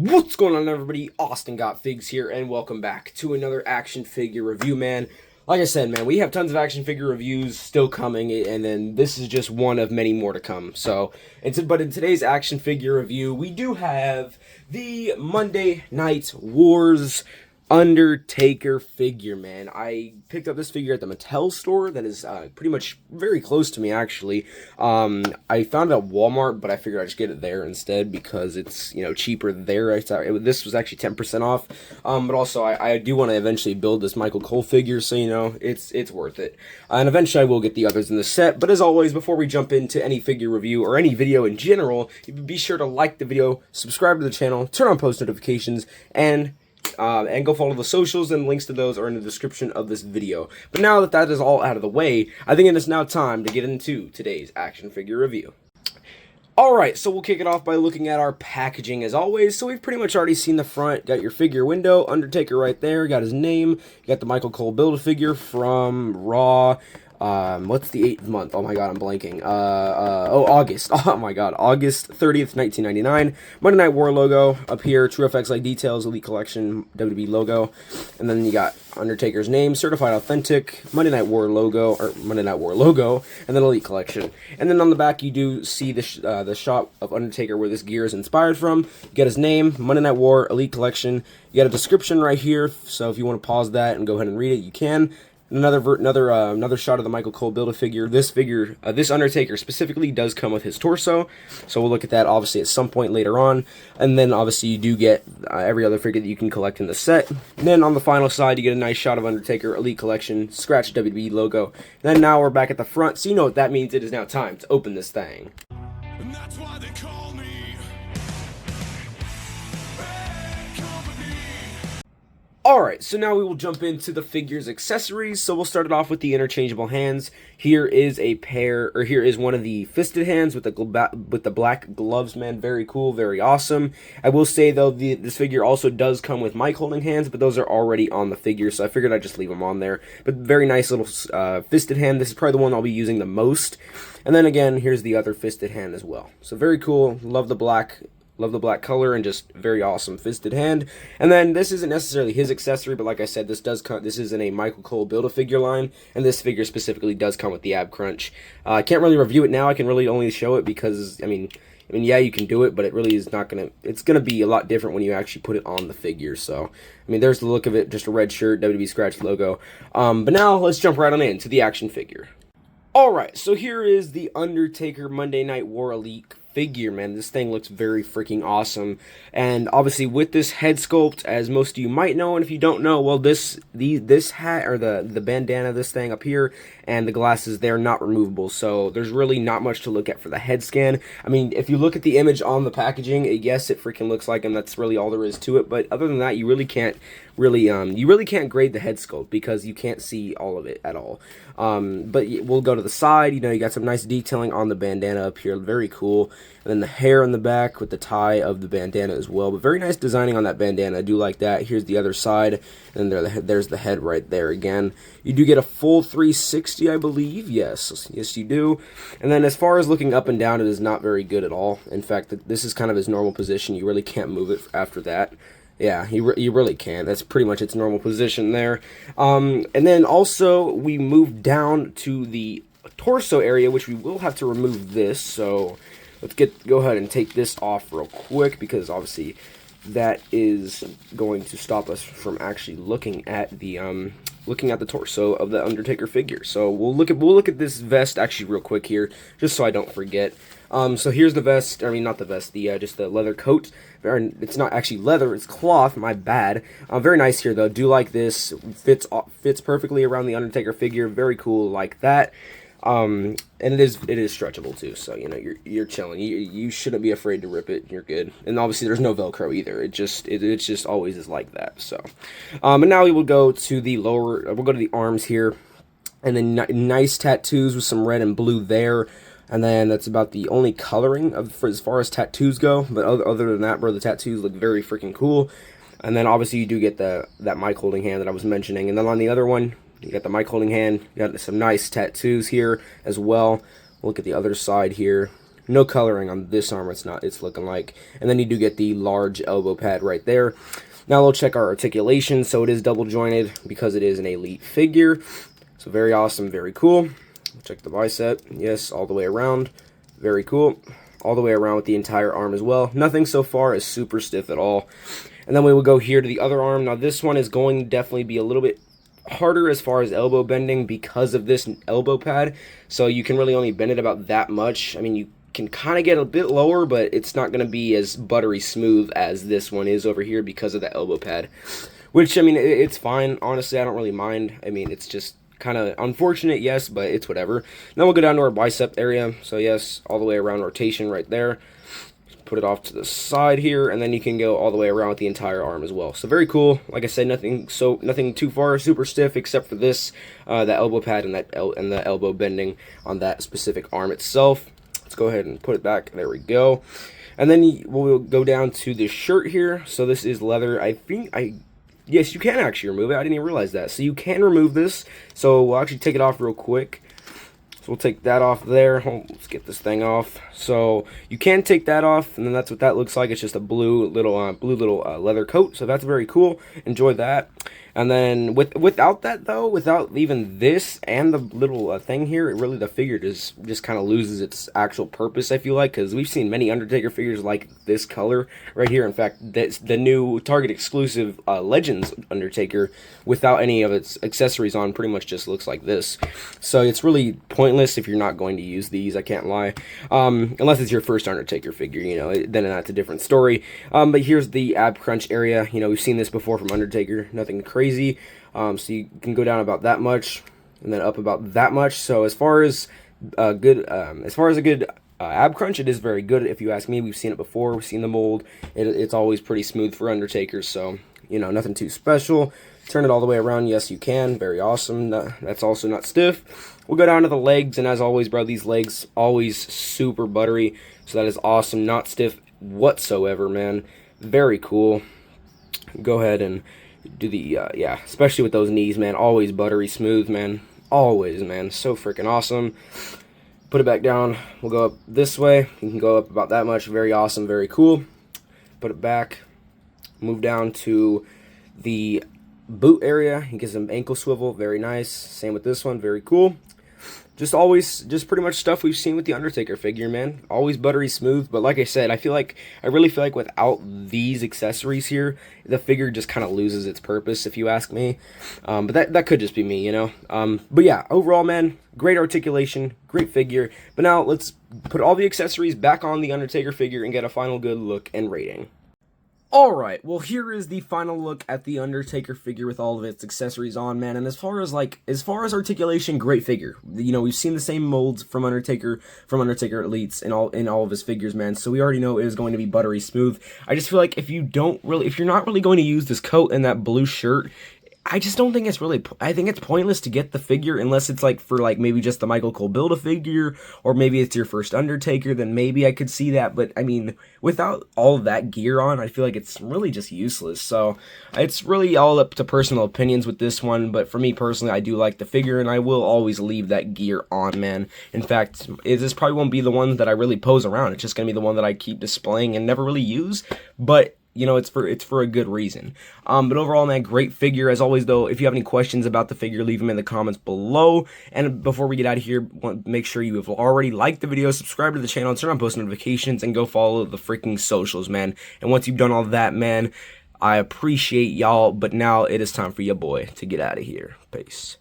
What's going on, everybody? Austin Got Figs here, and welcome back to another action figure review, man. Like I said, man, we have tons of action figure reviews still coming, and then this is just one of many more to come. But in today's action figure review, we do have the Monday Night Wars Undertaker figure, man. I picked up this figure at the Mattel store that is pretty much very close to me, actually. I found it at Walmart, but I figured I'd just get it there instead because it's, cheaper there. This was actually 10% off. But also, I do want to eventually build this Michael Cole figure, so, it's worth it. And eventually I will get the others in the set. But as always, before we jump into any figure review or any video in general, be sure to like the video, subscribe to the channel, turn on post notifications, and go follow the socials, and links to those are in the description of this video. But now that that is all out of the way, I think it is now time to get into today's action figure review. Alright, so we'll kick it off by looking at our packaging as always. So we've pretty much already seen the front. Got your figure window, Undertaker right there, got his name. You got the Michael Cole Build-A-Figure from Raw. What's the 8th month? Oh my god, I'm blanking. August. Oh my god, August 30th, 1999. Monday Night War logo up here. True FX like details, Elite Collection, WWE logo. And then you got Undertaker's name, Certified Authentic, Monday Night War logo, and then Elite Collection. And then on the back, you do see the shot of Undertaker where this gear is inspired from. You get his name, Monday Night War, Elite Collection. You got a description right here, so if you want to pause that and go ahead and read it, you can. Another shot of the Michael Cole Build-A-Figure. This Undertaker specifically does come with his torso, so we'll look at that obviously at some point later on. And then obviously you do get every other figure that you can collect in the set. And then on the final side, you get a nice shot of Undertaker Elite Collection, scratch WWE logo. And then now we're back at the front, so you know what that means. It is now time to open this thing. And that's why they call me. Alright, so now we will jump into the figure's accessories. So we'll start it off with the interchangeable hands. Here is one of the fisted hands with the black gloves, man. Very cool, very awesome. I will say, though, this figure also does come with mic holding hands, but those are already on the figure, so I figured I'd just leave them on there. But very nice little fisted hand. This is probably the one I'll be using the most. And then again, here's the other fisted hand as well. So very cool. Love the black color, and just very awesome fisted hand. And then this isn't necessarily his accessory, but like I said, this is in a Michael Cole Build-A-Figure line, and this figure specifically does come with the ab crunch. I can't really review it now. I can really only show it because, I mean, yeah, you can do it, but it really is not gonna. It's gonna be a lot different when you actually put it on the figure. So, I mean, there's the look of it, just a red shirt, WWE scratch logo. But now let's jump right on into the action figure. Alright, so here is the Undertaker Monday Night War Elite figure, man. This thing looks very freaking awesome. And obviously with this head sculpt, as most of you might know, and if you don't know, well, this hat, or the bandana, this thing up here, and the glasses, they're not removable, so there's really not much to look at for the head scan. I mean, if you look at the image on the packaging, yes, it freaking looks like him. That's really all there is to it. But other than that, you really can't grade the head sculpt because you can't see all of it at all. But we'll go to the side. You got some nice detailing on the bandana up here, very cool. And then the hair on the back with the tie of the bandana as well. But very nice designing on that bandana. I do like that. Here's the other side, and there's the head right there again. You do get a full 360, I believe. Yes, you do. And then as far as looking up and down, it is not very good at all. In fact, this is kind of his normal position. You really can't move it after that. Yeah, you really can't. That's pretty much its normal position there. And then also we move down to the torso area, which we will have to remove this. So let's go ahead and take this off real quick, because obviously that is going to stop us from actually looking at the torso of the Undertaker figure. So we'll look at this vest actually real quick here, just so I don't forget. So here's the vest. I mean, not the vest. Just the leather coat. It's not actually leather. It's cloth. My bad. Very nice here though. Do like this. Fits perfectly around the Undertaker figure. Very cool. Like that. And it is stretchable too. So you're chilling. You shouldn't be afraid to rip it. You're good. And obviously there's no Velcro either. It just always is like that. So, and now we will go to the lower. We'll go to the arms here, and then nice tattoos with some red and blue there. And then that's about the only coloring for as far as tattoos go. But other than that, bro, the tattoos look very freaking cool. And then obviously you do get that mic holding hand that I was mentioning. And then on the other one, you got the mic holding hand. You got some nice tattoos here as well. Look at the other side here. No coloring on this arm, it's looking like. And then you do get the large elbow pad right there. Now we'll check our articulation. So it is double jointed because it is an elite figure. So very awesome, very cool. Check the bicep. Yes, all the way around. Very cool. All the way around with the entire arm as well. Nothing so far is super stiff at all. And then we will go here to the other arm. Now this one is going to definitely be a little bit harder as far as elbow bending because of this elbow pad. So you can really only bend it about that much. I mean, you can kind of get a bit lower, but it's not going to be as buttery smooth as this one is over here because of the elbow pad. Which, I mean, it's fine. Honestly, I don't really mind. I mean, it's just kind of unfortunate, yes, but it's whatever. Now we'll go down to our bicep area. So yes, all the way around rotation right there. Put it off to the side here, and then you can go all the way around with the entire arm as well. So very cool. Like I said, nothing too far super stiff except for this, the elbow pad and the elbow bending on that specific arm itself. Let's go ahead and put it back. There we go. And then we'll go down to the shirt here. So this is leather. Yes, you can actually remove it. I didn't even realize that. So you can remove this. So we'll actually take it off real quick. So we'll take that off there. Let's get this thing off. So you can take that off, and then that's what that looks like. It's just a blue little leather coat. So that's very cool. Enjoy that. And then without that though, without even this and the little thing here, the figure just kind of loses its actual purpose, I feel like, because we've seen many Undertaker figures like this color right here. In fact, the new Target exclusive Legends Undertaker without any of its accessories on pretty much just looks like this. So it's really pointless if you're not going to use these, I can't lie. Unless it's your first Undertaker figure, you know, then that's a different story. But here's the ab crunch area. You know, we've seen this before from Undertaker, nothing crazy. So you can go down about that much and then up about that much. So as far as a good ab crunch, it is very good if you ask me. We've seen it before. We've seen the mold. It's always pretty smooth for Undertaker. So, you know, nothing too special. Turn it all the way around. Yes, you can. Very awesome. That's also not stiff. We'll go down to the legs, and as always, bro, these legs always super buttery. So that is awesome. Not stiff whatsoever, man. Very cool. Go ahead and do the yeah, especially with those knees, man, always buttery smooth, man, always, man, so freaking awesome. Put it back down. We'll go up this way. You can go up about that much. Very awesome, very cool. Put it back. Move down to the boot area. You get some ankle swivel. Very nice. Same with this one. Very cool. Just pretty much stuff we've seen with the Undertaker figure, man. Always buttery smooth, but like I said, I really feel like without these accessories here, the figure just kind of loses its purpose, if you ask me. But that could just be me, you know. But yeah, overall, man, great articulation, great figure. But now let's put all the accessories back on the Undertaker figure and get a final good look and rating. Alright, well here is the final look at the Undertaker figure with all of its accessories on, man, and as far as articulation, great figure. You know, we've seen the same molds from Undertaker Elites in all of his figures, man, so we already know it is going to be buttery smooth. I just feel like if you're not really going to use this coat and that blue shirt, I just don't think I think it's pointless to get the figure unless it's like for like maybe just the Michael Cole Build-A-Figure, or maybe it's your first Undertaker, then maybe I could see that, but I mean, without all of that gear on, I feel like it's really just useless. So it's really all up to personal opinions with this one, but for me personally, I do like the figure, and I will always leave that gear on, man. In fact, this probably won't be the one that I really pose around. It's just going to be the one that I keep displaying and never really use, but you know, it's for a good reason. But overall, man, great figure. As always, though, if you have any questions about the figure, leave them in the comments below. And before we get out of here, make sure you have already liked the video, subscribe to the channel, turn on post notifications, and go follow the freaking socials, man. And once you've done all that, man, I appreciate y'all. But now it is time for your boy to get out of here. Peace.